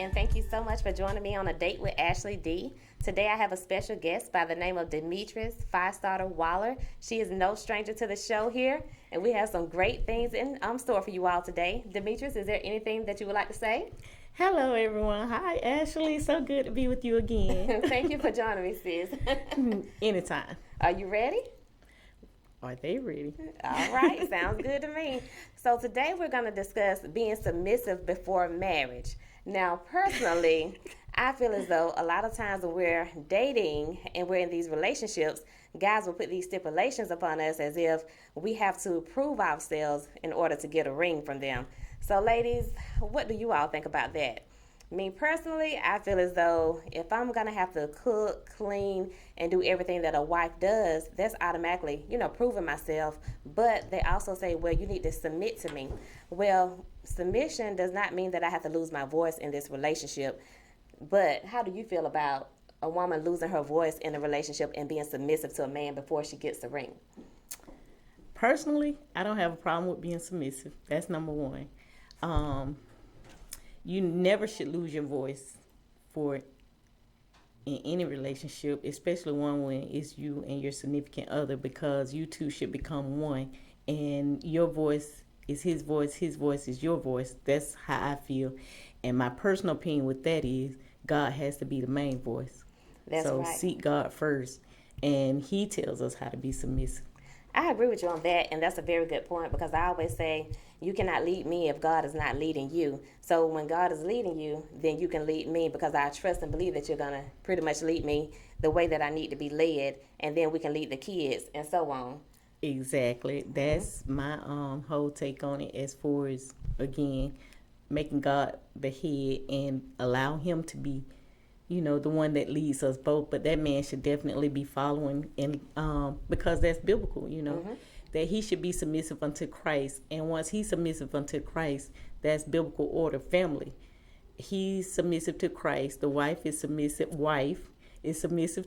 and thank you so much for joining me on a date with Ashley D. Today I have a special guest by the name of Demetrius Five-Starter Waller. She is no stranger to the show here, and we have some great things in store for you all today. Demetrius, is there anything that you would like to say? Hello, everyone. Hi, Ashley. So good to be with you again. Thank you for joining me, sis. Anytime. Are you ready? Are they ready? All right, sounds good to me. So today we're going to discuss being submissive before marriage. Now, personally, I feel as though a lot of times when we're dating and we're in these relationships, guys will put these stipulations upon us as if we have to prove ourselves in order to get a ring from them. So, ladies, what do you all think about that? Me personally, I feel as though if I'm going to have to cook, clean, and do everything that a wife does, that's automatically, proving myself. But they also say, well, you need to submit to me. Well, submission does not mean that I have to lose my voice in this relationship. But how do you feel about a woman losing her voice in a relationship and being submissive to a man before she gets the ring? Personally, I don't have a problem with being submissive. That's number one. You never should lose your voice in any relationship, especially one when it's you and your significant other, because you two should become one, and your voice is his voice is your voice. That's how I feel. And my personal opinion with that is God has to be the main voice. That's so right. Seek God first, and he tells us how to be submissive. I agree with you on that, and that's a very good point, because I always say you cannot lead me if God is not leading you. So when God is leading you, then you can lead me, because I trust and believe that you're going to pretty much lead me the way that I need to be led, and then we can lead the kids and so on. Exactly. That's my whole take on it, as far as, again, making God the head and allow him to be the one that leads us both. But that man should definitely be following, and because that's biblical, that he should be submissive unto Christ. And once he's submissive unto Christ, that's biblical order, family. He's submissive to Christ. The wife is submissive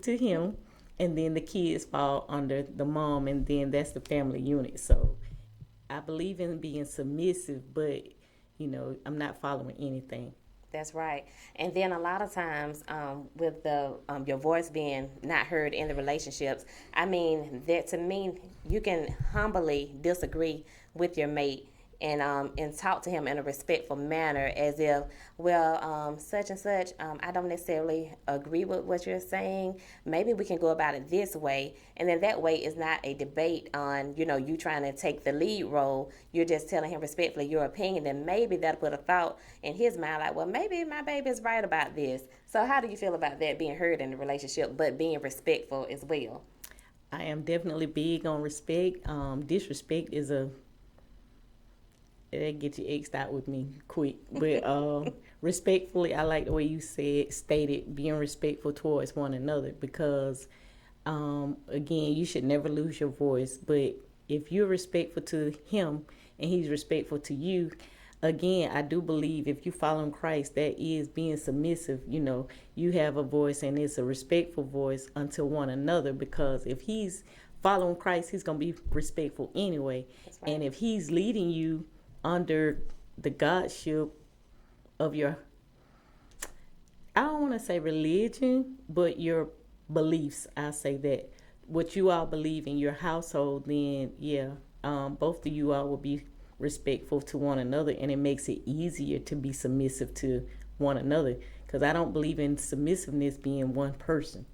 to him, and then the kids fall under the mom, and then that's the family unit. So I believe in being submissive, but I'm not following anything. That's right. And then a lot of times with the your voice being not heard in the relationships, I mean, that to me, you can humbly disagree with your mate and talk to him in a respectful manner, as if, well, such and such, I don't necessarily agree with what you're saying. Maybe we can go about it this way. And then that way is not a debate on, you trying to take the lead role. You're just telling him respectfully your opinion, and maybe that'll put a thought in his mind like, well, maybe my baby is right about this. So how do you feel about that, being heard in the relationship, but being respectful as well? I am definitely big on respect. Disrespect is that get you X'd out with me quick. But respectfully, I like the way you stated being respectful towards one another, because again, you should never lose your voice. But if you're respectful to him and he's respectful to you, again, I do believe if you follow Christ, that is being submissive. You have a voice, and it's a respectful voice unto one another, because if he's following Christ, he's going to be respectful anyway. That's right. And if he's leading you under the godship of your, I don't want to say religion, but your beliefs, I say that, what you all believe in your household, then both of you all will be respectful to one another, and it makes it easier to be submissive to one another, because I don't believe in submissiveness being one person.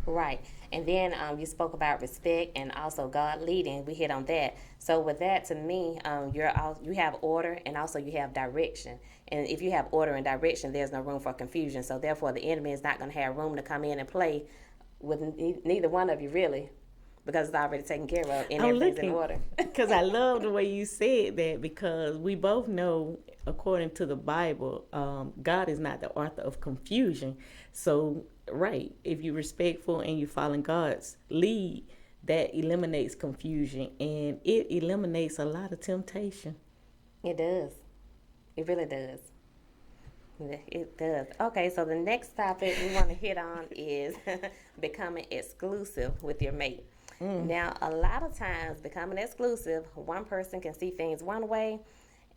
Right. And then you spoke about respect and also God leading. We hit on that. So with that, to me, you have order, and also you have direction. And if you have order and direction, there's no room for confusion. So therefore, the enemy is not going to have room to come in and play with neither one of you, really, because it's already taken care of and everything's in order. Because I love the way you said that, because we both know, according to the Bible, God is not the author of confusion. So, right, if you're respectful and you're following God's lead, that eliminates confusion, and it eliminates a lot of temptation. It does. It really does. It does. Okay, so the next topic we want to hit on is becoming exclusive with your mate. Now, a lot of times, becoming exclusive, one person can see things one way,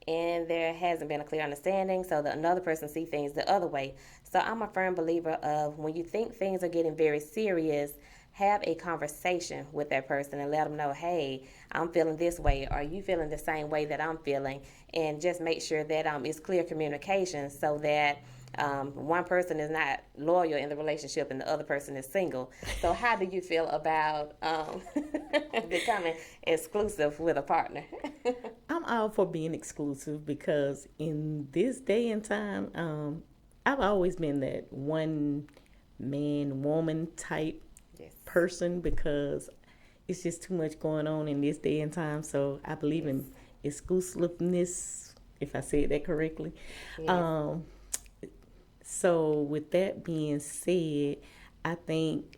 and there hasn't been a clear understanding, so that another person see things the other way. So I'm a firm believer of when you think things are getting very serious, have a conversation with that person and let them know, hey, I'm feeling this way. Are you feeling the same way that I'm feeling? And just make sure that it's clear communication so that one person is not loyal in the relationship and the other person is single. So how do you feel about becoming exclusive with a partner? I'm all for being exclusive because in this day and time, I've always been that one man woman type Yes. person because it's just too much going on in this day and time. So I believe in exclusiveness, if I said that correctly. Yes. So with that being said, I think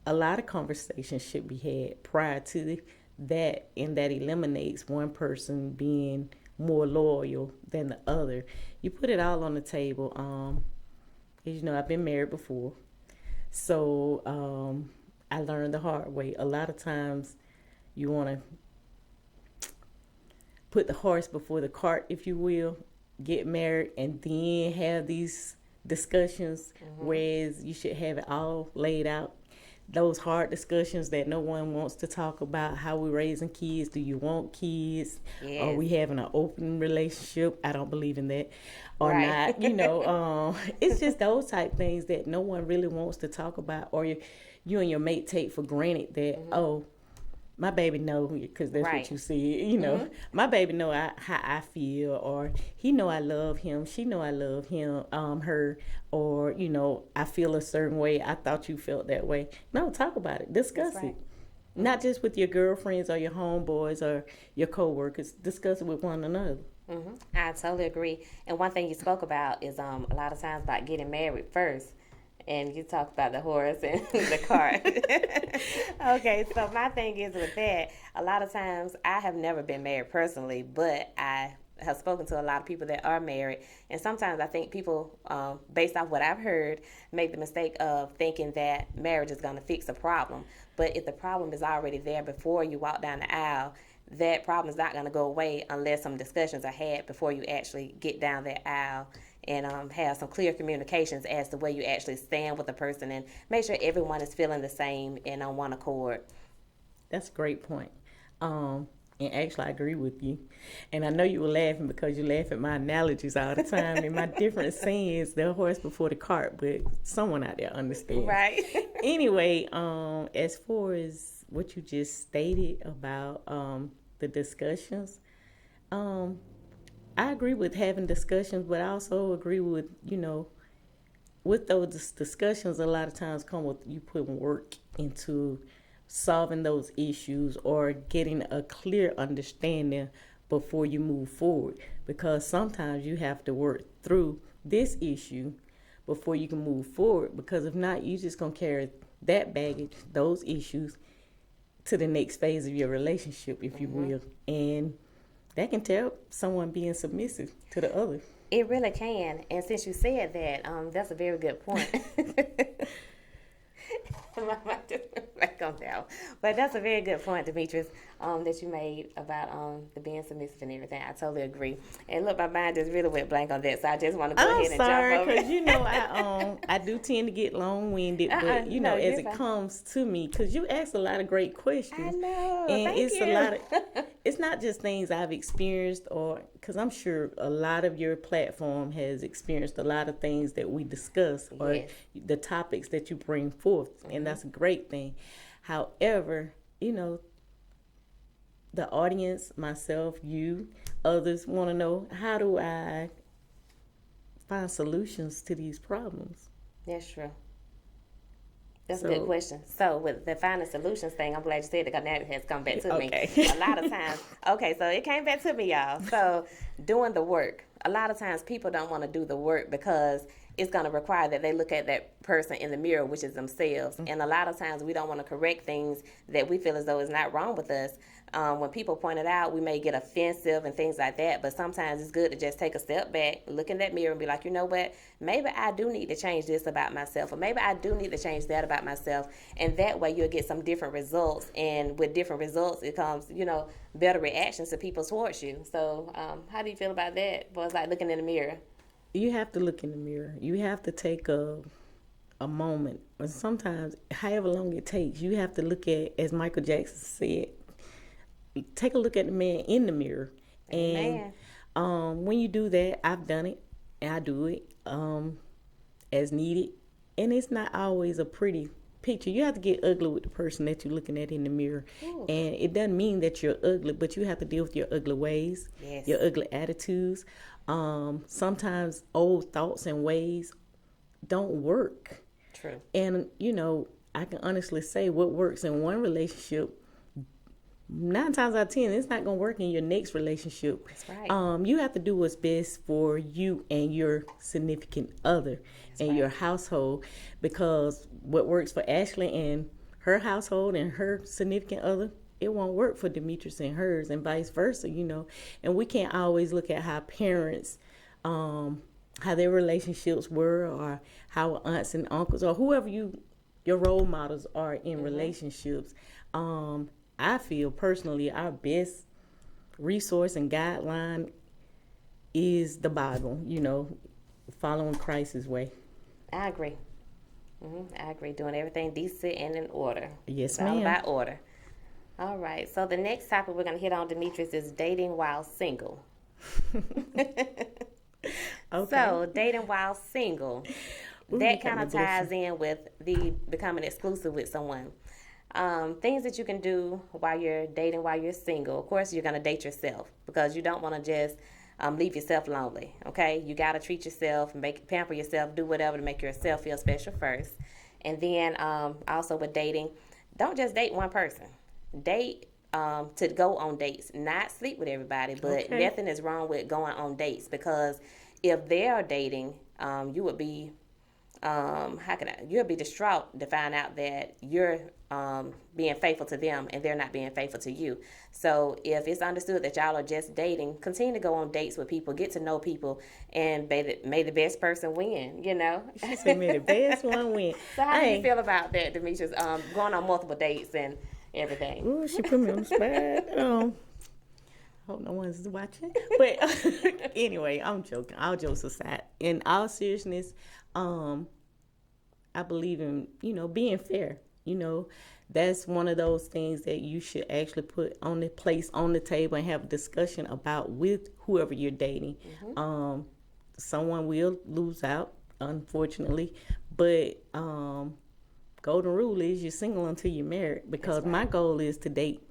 a lot of conversations should be had prior to that, and that eliminates one person being more loyal than the other. You put it all on the table. As you know, I've been married before, so I learned the hard way. A lot of times, you want to put the horse before the cart, if you will, get married, and then have these discussions, whereas you should have it all laid out. Those hard discussions that no one wants to talk about. How we raising kids? Do you want kids? Yes. Are we having an open relationship? I don't believe in that. Or Right. not, it's just those type things that no one really wants to talk about, or you and your mate take for granted that, oh, my baby know, because that's Right. what you see, my baby know how I feel, or he know I love him, she know I love him, her, or, I feel a certain way, I thought you felt that way. No, talk about it, discuss That's right. it. Not just with your girlfriends or your homeboys or your coworkers, discuss it with one another. I totally agree. And one thing you spoke about is a lot of times about getting married first. And you talked about the horse and the cart. Okay, so my thing is with that, a lot of times I have never been married personally, but I have spoken to a lot of people that are married. And sometimes I think people, based off what I've heard, make the mistake of thinking that marriage is going to fix a problem. But if the problem is already there before you walk down the aisle, that problem is not going to go away unless some discussions are had before you actually get down that aisle, and have some clear communications as to where you actually stand with the person, and make sure everyone is feeling the same and on one accord. That's a great point. And actually, I agree with you. And I know you were laughing because you laugh at my analogies all the time and my different sayings, the horse before the cart, but someone out there understands. Right. Anyway, as far as what you just stated about the discussions, I agree with having discussions, but I also agree with, with those discussions, a lot of times come with you putting work into solving those issues or getting a clear understanding before you move forward. Because sometimes you have to work through this issue before you can move forward. Because if not, you're just going to carry that baggage, those issues, to the next phase of your relationship, if you will. And that can tell someone being submissive to the other. It really can. And since you said that, that's a very good point. Back on down. But that's a very good point, Demetrius, that you made about the being submissive and everything. I totally agree. And look, my mind just really went blank on that, so I just want to go ahead and jump over. Because I do tend to get long-winded, but as it fine. comes to me, because you ask a lot of great questions. I know. And Thank it's you. a lot of, it's not just things I've experienced, or because I'm sure a lot of your platform has experienced a lot of things that we discuss, or Yes. the topics that you bring forth, and that's a great thing. However, the audience, myself, you, others want to know, how do I find solutions to these problems? That's true. That's a good question. So with the finding solutions thing, I'm glad you said it because now it has come back to me. Okay. A lot of times, okay, so it came back to me, y'all. So doing the work. A lot of times people don't want to do the work because it's going to require that they look at that person in the mirror, which is themselves. And a lot of times we don't want to correct things that we feel as though is not wrong with us. when people point it out, we may get offensive and things like that. But sometimes it's good to just take a step back, look in that mirror, and be like, you know what? Maybe I do need to change this about myself, or maybe I do need to change that about myself. And that way, you'll get some different results. And with different results, it comes, better reactions to people towards you. So, how do you feel about that? Well, it's like looking in the mirror. You have to look in the mirror. You have to take a moment, or sometimes however long it takes, you have to look at, as Michael Jackson said, take a look at the man in the mirror. Amen. And when you do that, I've done it, and I do it as needed, and it's not always a pretty picture. You have to get ugly with the person that you're looking at in the mirror. Ooh. And it doesn't mean that you're ugly, but you have to deal with your ugly ways, Yes. your ugly attitudes. Sometimes old thoughts and ways don't work. True. And, I can honestly say what works in one relationship, 9 times out of 10, it's not going to work in your next relationship. That's right. You have to do what's best for you and your significant other and your household, because what works for Ashley and her household and her significant other, it won't work for Demetrius and hers, and vice versa, And we can't always look at how parents, how their relationships were, or how aunts and uncles, or whoever your role models are in relationships. I feel personally our best resource and guideline is the Bible, following Christ's way. I agree. I agree. Doing everything decent and in order. Yes, It's ma'am. all about order. All right. So the next topic we're going to hit on, Demetrius, is dating while single. Okay. So dating while single, Ooh, that you got kind me of ties in with the becoming exclusive with someone. Things that you can do while you're dating, while you're single. Of course, you're going to date yourself, because you don't want to just leave yourself lonely. Okay, you got to treat yourself, pamper yourself, do whatever to make yourself feel special first. And then also with dating, don't just date one person. Date to go on dates, not sleep with everybody. But Okay. nothing is wrong with going on dates, because if they are dating, you would be you'll be distraught to find out that you're being faithful to them and they're not being faithful to you. So if it's understood that y'all are just dating, continue to go on dates with people, get to know people, and may the best person win. She said, "May the best one win." So how do you feel about that, Demetrius? Going on multiple dates and everything. Ooh, she put me on the spot. Hope no one's watching. But anyway, I'm joking. All jokes aside, in all seriousness, I believe in being fair. That's one of those things that you should actually put on the table and have a discussion about with whoever you're dating. Someone will lose out, unfortunately, but golden rule is you're single until you're married, because my goal is to date.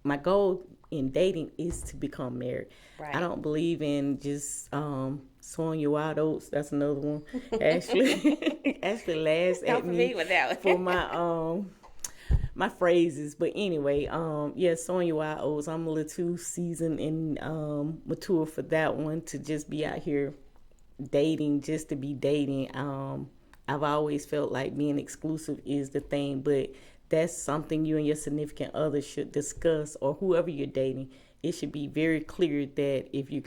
My goal in dating is to become married. Right. I don't believe in just sowing your wild oats. That's another one. Ashley laughs at me with that one. for my phrases. But anyway, sowing your wild oats. I'm a little too seasoned and mature for that one, to just be out here dating just to be dating. I've always felt like being exclusive is the thing, but that's something you and your significant other should discuss, or whoever you're dating. It should be very clear that if you're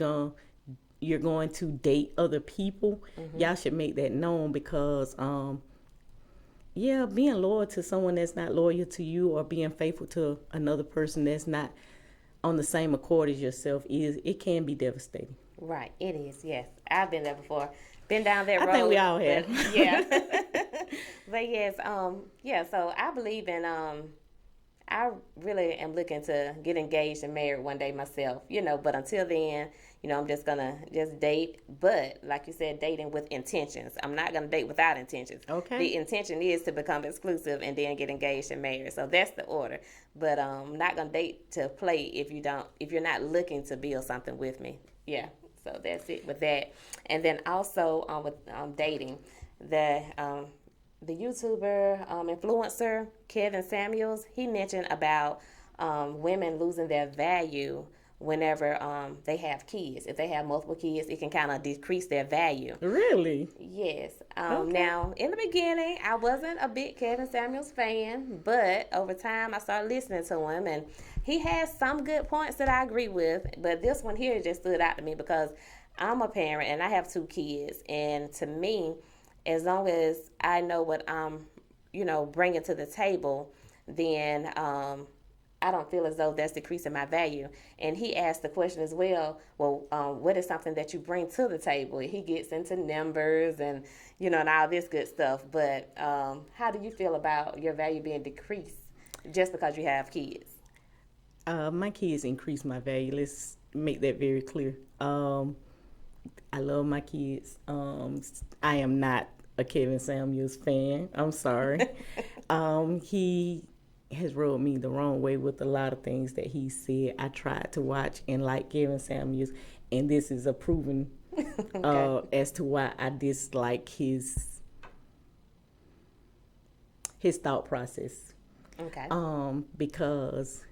going to date other people, y'all should make that known, because being loyal to someone that's not loyal to you, or being faithful to another person that's not on the same accord as yourself, it can be devastating. Right, it is. Yes, I've been there before. Been down that road. I think we all have. But, yeah. But yes, so I believe in I really am looking to get engaged and married one day myself, but until then, I'm just gonna date, but like you said, dating with intentions. I'm not gonna date without intentions. Okay. The intention is to become exclusive and then get engaged and married. So that's the order. But I'm not gonna date to play if you're not looking to build something with me. Yeah. So that's it with that. And then also with dating, the YouTuber influencer Kevin Samuels, he mentioned about women losing their value whenever they have kids. If they have multiple kids, it can kind of decrease their value. Really? Yes. Okay. Now, in the beginning, I wasn't a big Kevin Samuels fan, but over time, I started listening to him, and he has some good points that I agree with. But this one here just stood out to me because I'm a parent and I have two kids, and to me, as long as I know what I'm, bringing to the table, then I don't feel as though that's decreasing my value. And he asked the question as well, well, what is something that you bring to the table? He gets into numbers and, and all this good stuff. But how do you feel about your value being decreased just because you have kids? My kids increase my value. Let's make that very clear. I love my kids. I am not a Kevin Samuels fan. I'm sorry. He has rubbed me the wrong way with a lot of things that he said. I tried to watch and like Kevin Samuels, and this is a proven Okay. as to why I dislike his thought process. Okay. Because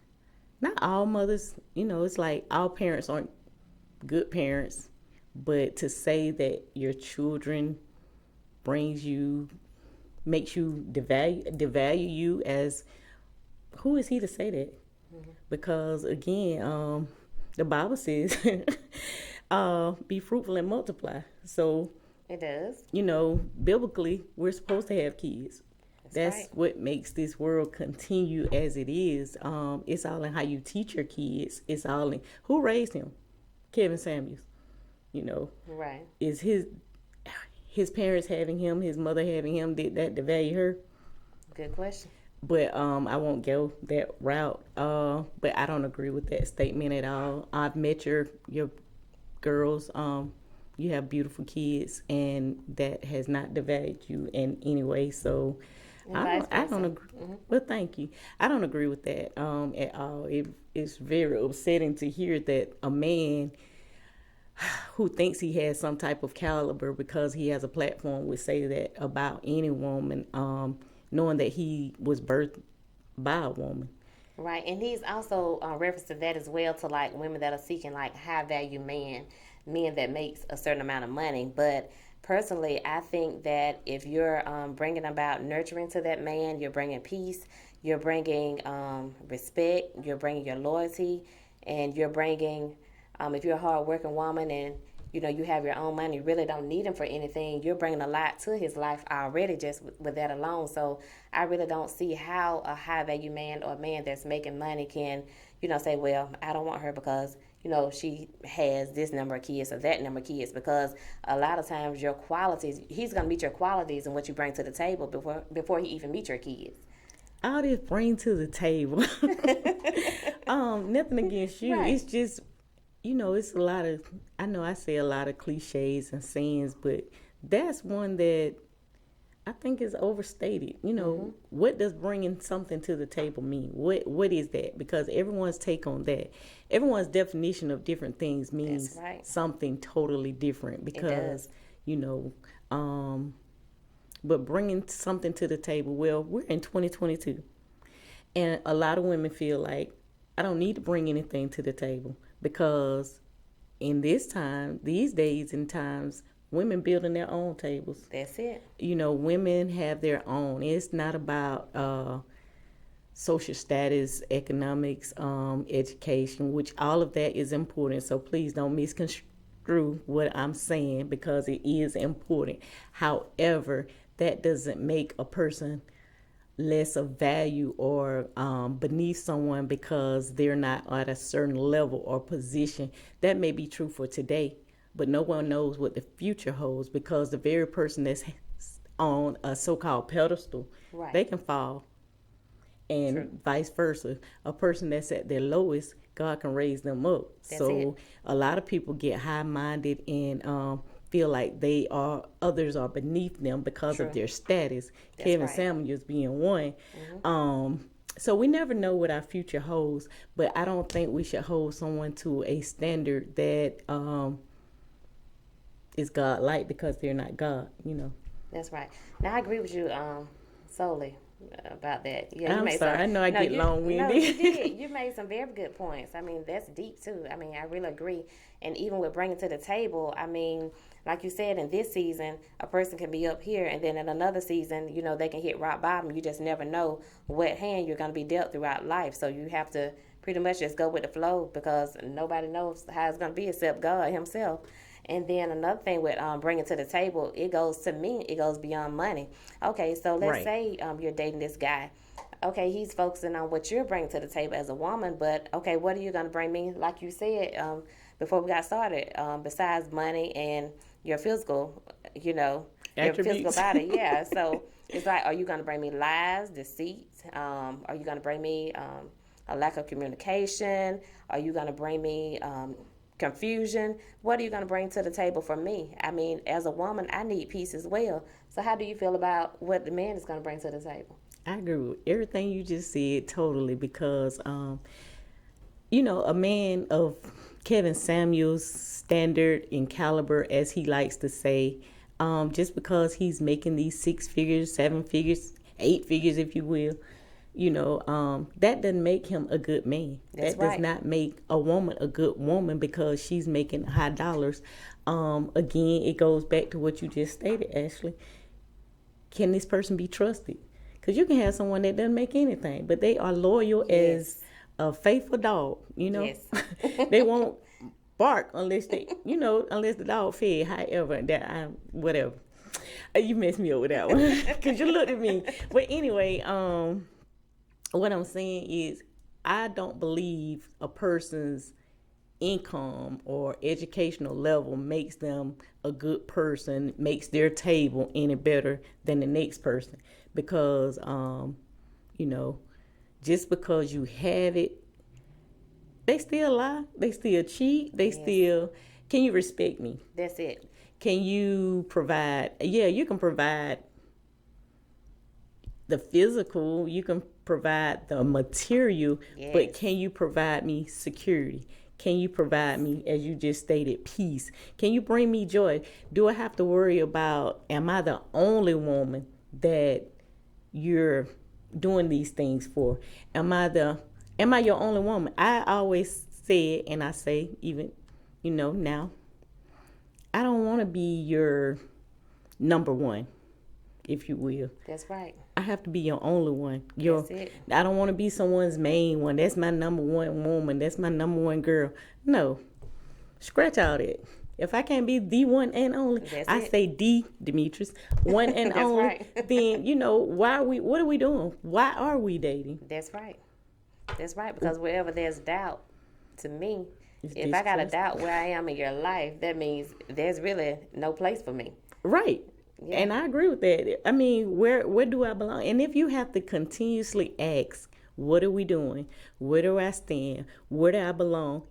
not all mothers, it's like all parents aren't good parents, but to say that your children makes you devalue you as, who is he to say that? Because again, the Bible says, be fruitful and multiply. So, It does. biblically, we're supposed to have kids. That's right. what makes this world continue as it is. It's all in how you teach your kids. It's all in who raised him. Kevin Samuels. Right. Is his parents having him, his mother having him, did that devalue her? Good question. But I won't go that route. But I don't agree with that statement at all. I've met your girls. You have beautiful kids, and that has not devalued you in any way. So And I vice don't. I don't versa. agree. Well, thank you. I don't agree with that at all. It's very upsetting to hear that a man who thinks he has some type of caliber because he has a platform would say that about any woman, knowing that he was birthed by a woman. Right, and he's also referenced to that as well to like women that are seeking like high value men that makes a certain amount of money. But personally, I think that if you're bringing about nurturing to that man, you're bringing peace, you're bringing respect, you're bringing your loyalty, and you're bringing if you're a hard working woman and you have your own money, you really don't need him for anything. You're bringing a lot to his life already just with that alone. So I really don't see how a high value man or a man that's making money can, say, well, I don't want her because, she has this number of kids or that number of kids, because a lot of times your qualities, he's going to meet your qualities and what you bring to the table before he even meets your kids. All this bring to the table. Nothing against you. Right. It's just, it's a lot of, I know I say a lot of cliches and sayings, but that's one that I think is overstated. What does bringing something to the table mean? What is that? Because everyone's take on that, everyone's definition of different things means right. something totally different. It Because, does. but bringing something to the table, well, we're in 2022. And a lot of women feel like, I don't need to bring anything to the table because in these days and times, women building their own tables. That's it. Women have their own. It's not about social status, economics, education, which all of that is important. So please don't misconstrue what I'm saying because it is important. However, that doesn't make a person less of value or beneath someone because they're not at a certain level or position. That may be true for today, but no one knows what the future holds, because the very person that's on a so-called pedestal, Right. they can fall, and True. vice versa. A person that's at their lowest, God can raise them up. That's So it. a lot of people get high-minded and feel like others are beneath them because True. of their status. That's Kevin right. Samuels being one. So we never know what our future holds, but I don't think we should hold someone to a standard that is God-like because they're not God. That's right. Now I agree with you, solely about that. Yeah, you I'm made sorry. some. I know I No, get no, long-winded. you did. You made some very good points. I mean, that's deep too. I mean, I really agree. And even with bringing to the table, I mean, like you said, in this season, a person can be up here, and then in another season, they can hit rock bottom. You just never know what hand you're going to be dealt throughout life. So you have to pretty much just go with the flow because nobody knows how it's going to be except God Himself. And then another thing with bringing to the table, it goes beyond money. Okay, so let's Right. say you're dating this guy. Okay, he's focusing on what you're bringing to the table as a woman, but okay, what are you going to bring me? Like you said before we got started, besides money and your physical, your physical Attributes. body. Yeah, so it's like, are you going to bring me lies, deceit? Are you going to bring me a lack of communication? Are you going to bring me confusion? What are you going to bring to the table for me? I mean, as a woman, I need peace as well. So how do you feel about what the man is going to bring to the table? I agree with everything you just said totally because, a man of Kevin Samuel's standard and caliber, as he likes to say, just because he's making these 6 figures, 7 figures, 8 figures, if you will, that doesn't make him a good man. That's That does right. not make a woman a good woman because she's making high dollars. Again, it goes back to what you just stated, Ashley. Can this person be trusted? Because you can have someone that doesn't make anything, but they are loyal as Yes. a faithful dog. Yes. They won't bark unless unless the dog fed. However, whatever. You messed me up with that one because you looked at me. But anyway, what I'm saying is, I don't believe a person's income or educational level makes them a good person, makes their table any better than the next person. Because, just because you have it, they still lie, they still cheat, they Yes. still. Can you respect me? That's it. Can you provide? Yeah, you can provide the physical, you can provide the material, but Yes. can you provide me security? Can you provide me, as you just stated, peace? Can you bring me joy? Do I have to worry about, am I the only woman that you're doing these things for? Am I your only woman? I always said, and I say even, now, I don't want to be your number one, if you will. That's right. I have to be your only one. That's it. I don't want to be someone's main one. That's my number one woman. That's my number one girl. No, scratch all that. If I can't be the one and only, That's I it. say the Demetrius, one and That's only. right. Then why are we? What are we doing? Why are we dating? That's right. That's right. Because wherever there's doubt, to me, It's if I got a distrust. doubt where I am in your life, that means there's really no place for me. Right. Yeah. And I agree with that. I mean, where do I belong? And if you have to continuously ask, what are we doing? Where do I stand? Where do I belong?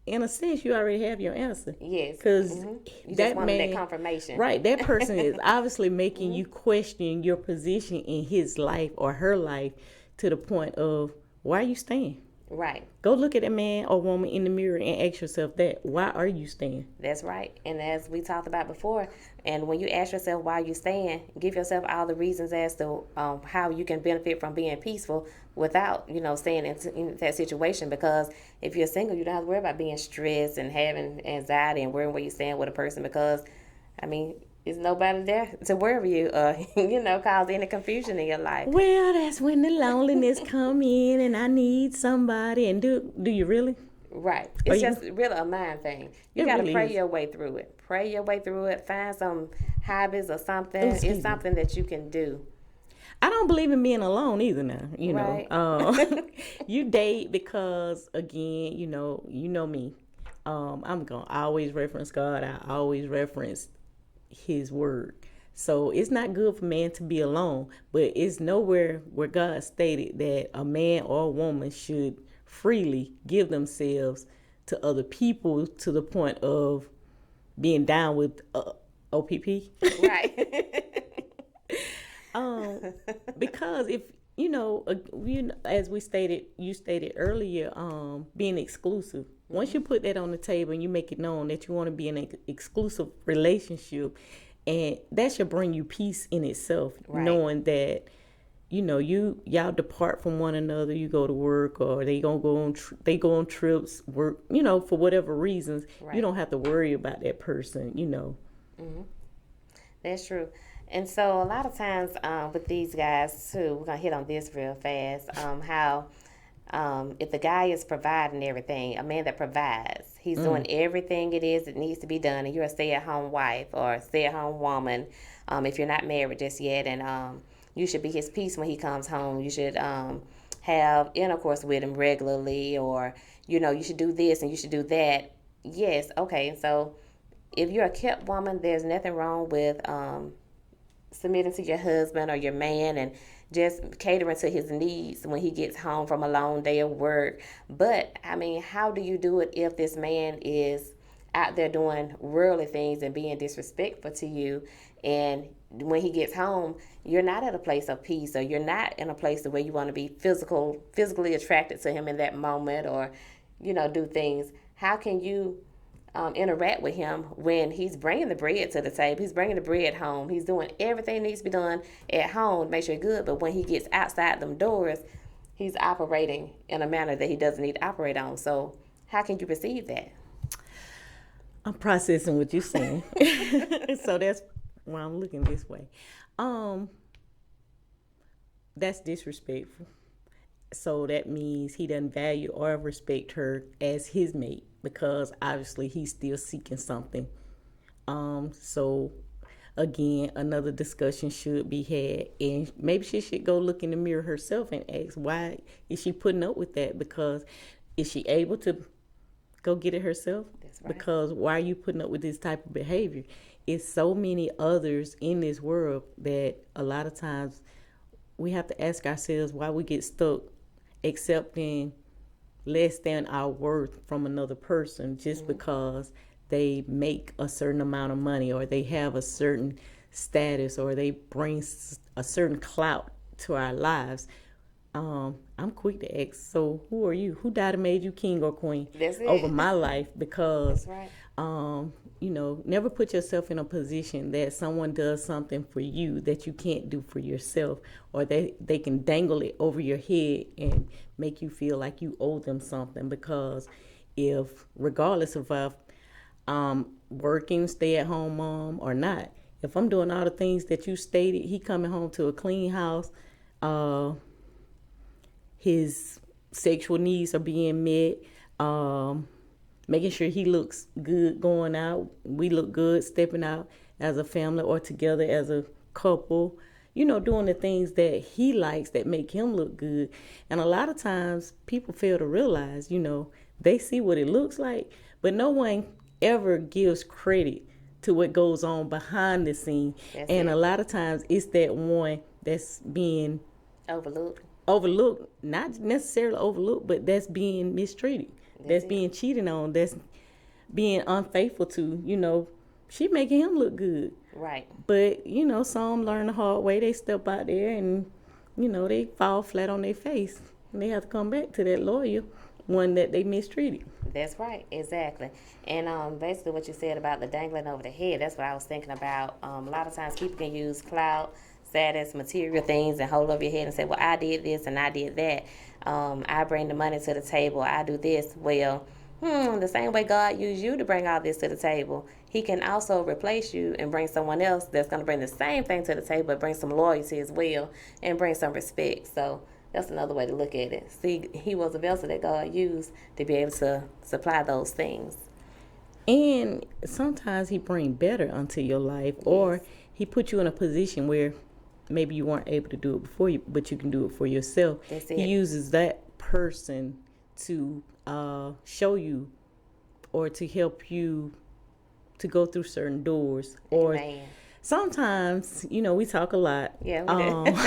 In a sense, you already have your answer. Yes. Because You that just wanted man, that confirmation. right, that person is obviously making you question your position in his life or her life to the point of, why are you staying? Right. Go look at a man or woman in the mirror and ask yourself that. Why are you staying? That's right. And as we talked about before, and when you ask yourself why you staying, give yourself all the reasons as to how you can benefit from being peaceful without, staying in that situation. Because if you're single, you don't have to worry about being stressed and having anxiety and worrying where you're staying with a person because, I mean, there's nobody there to worry you or, cause any confusion in your life. Well, that's when the loneliness come in and I need somebody. And do you really? Right. Are It's you- just really a mind thing. You It got to really pray is. your way through it. Pray your way through it. Find some hobbies or something. Oh, excuse It's something that you can do. I don't believe in being alone either now, Right. You date because, again, you know me. I'm going to always reference God. I always reference his word. So it's not good for man to be alone, but it's nowhere where God stated that a man or a woman should freely give themselves to other people to the point of being down with OPP. Right. Because if as you stated earlier, being exclusive. Once you put that on the table and you make it known that you want to be in an exclusive relationship, And that should bring you peace in itself, Right. knowing that y'all depart from one another. You go to work, or they gonna go on they go on trips, work, for whatever reasons. You Right. don't have to worry about that person. Hmm. That's true. And so a lot of times with these guys too, we're gonna hit on this real fast. How if the guy is providing everything, a man that provides, he's doing everything it is that needs to be done, and you're a stay-at-home wife or a stay-at-home woman, if you're not married just yet, and you should be his peace when he comes home. You should have intercourse with him regularly, or you should do this and you should do that. Yes, okay. So if you're a kept woman, there's nothing wrong with submitting to your husband or your man and just catering to his needs when he gets home from a long day of work. But I mean, how do you do it if this man is out there doing worldly things and being disrespectful to you, and when he gets home you're not at a place of peace, or you're not in a place where you want to be physically attracted to him in that moment, or do things? How can you interact with him when he's bringing the bread to the table? He's bringing the bread home. He's doing everything that needs to be done at home to make sure it's good. But when he gets outside them doors, he's operating in a manner that he doesn't need to operate on. So how can you perceive that? I'm processing what you're saying. So that's why I'm looking this way. That's disrespectful. So that means he doesn't value or respect her as his mate, because obviously he's still seeking something. So again, another discussion should be had, and maybe she should go look in the mirror herself and ask, why is she putting up with that? Because is she able to go get it herself? That's right. Because why are you putting up with this type of behavior? It's so many others in this world that a lot of times we have to ask ourselves why we get stuck accepting less than our worth from another person just because they make a certain amount of money, or they have a certain status, or they bring a certain clout to our lives. I'm quick to ask, so who are you? Who died and made you king or queen over my life? Because That's right. never put yourself in a position that someone does something for you that you can't do for yourself, or they can dangle it over your head and make you feel like you owe them something. Because regardless of if I'm working, stay at home mom or not, if I'm doing all the things that you stated, he coming home to a clean house, his sexual needs are being met, making sure he looks good going out, we look good stepping out as a family or together as a couple, doing the things that he likes that make him look good. And a lot of times people fail to realize, they see what it looks like, but no one ever gives credit to what goes on behind the scene. And a lot of times it's that one that's being overlooked, not necessarily overlooked, but that's being mistreated, that's being cheated on, that's being unfaithful to. She making him look good, Right. but some learn the hard way. They step out there and they fall flat on their face, and they have to come back to that loyal one that they mistreated. That's right, exactly. And basically what you said about the dangling over the head, that's what I was thinking about. A lot of times people can use clout, status, material things, and hold over your head and say, well, I did this and I did that. I bring the money to the table. I do this. Well, the same way God used you to bring all this to the table, he can also replace you and bring someone else that's going to bring the same thing to the table, but bring some loyalty as well and bring some respect. So that's another way to look at it. See, he was a vessel that God used to be able to supply those things. And sometimes he bring better unto your life, or he put you in a position where maybe you weren't able to do it before, but you can do it for yourself. That's it. He uses that person to show you or to help you to go through certain doors. Or sometimes, we talk a lot. Yeah, we do.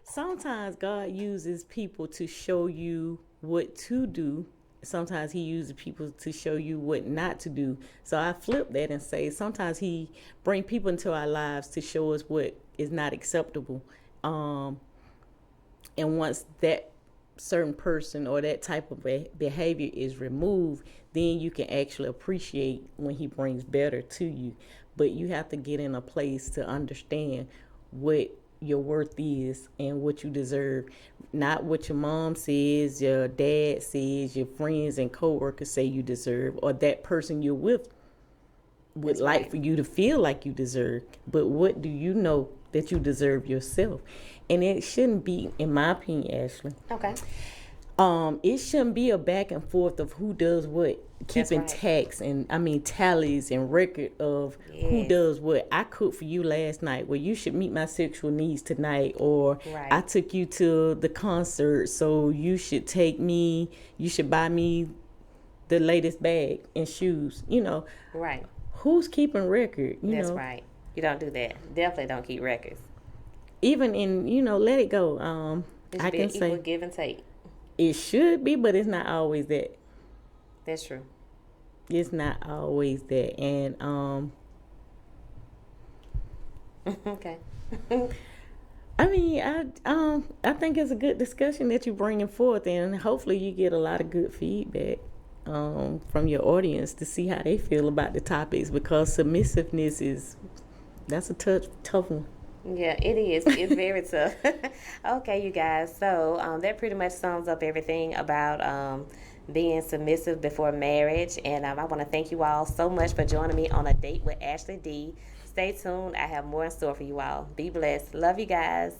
Sometimes God uses people to show you what to do. Sometimes he uses people to show you what not to do. So I flip that and say sometimes he bring people into our lives to show us what is not acceptable. And once that certain person or that type of behavior is removed, then you can actually appreciate when he brings better to you. but you have to get in a place to understand what your worth is and what you deserve. Not what your mom says, your dad says, your friends and coworkers say you deserve, or that person you're with would That's like right. for you to feel like you deserve. But what do you know that you deserve yourself? And it shouldn't be, in my opinion, Ashley. Okay. It shouldn't be a back and forth of who does what, That's keeping right. tax and tallies and record of who Yes. does what. I cooked for you last night. Well, you should meet my sexual needs tonight, or Right. I took you to the concert, so you should take me. You should buy me the latest bag and shoes. Right. Who's keeping record? That's right. You don't do that. Definitely don't keep records. Even in let it go. It I should be can an equal say give and take. it should be, but it's not always that. That's true. It's not always that, and Okay. I mean, I think it's a good discussion that you're bringing forth, and hopefully you get a lot of good feedback from your audience to see how they feel about the topics, because submissiveness that's a tough one. Yeah, it is. It's very tough. Okay, you guys. So that pretty much sums up everything about being submissive before marriage. And I want to thank you all so much for joining me on A Date with Ashley D. Stay tuned. I have more in store for you all. Be blessed. Love you guys.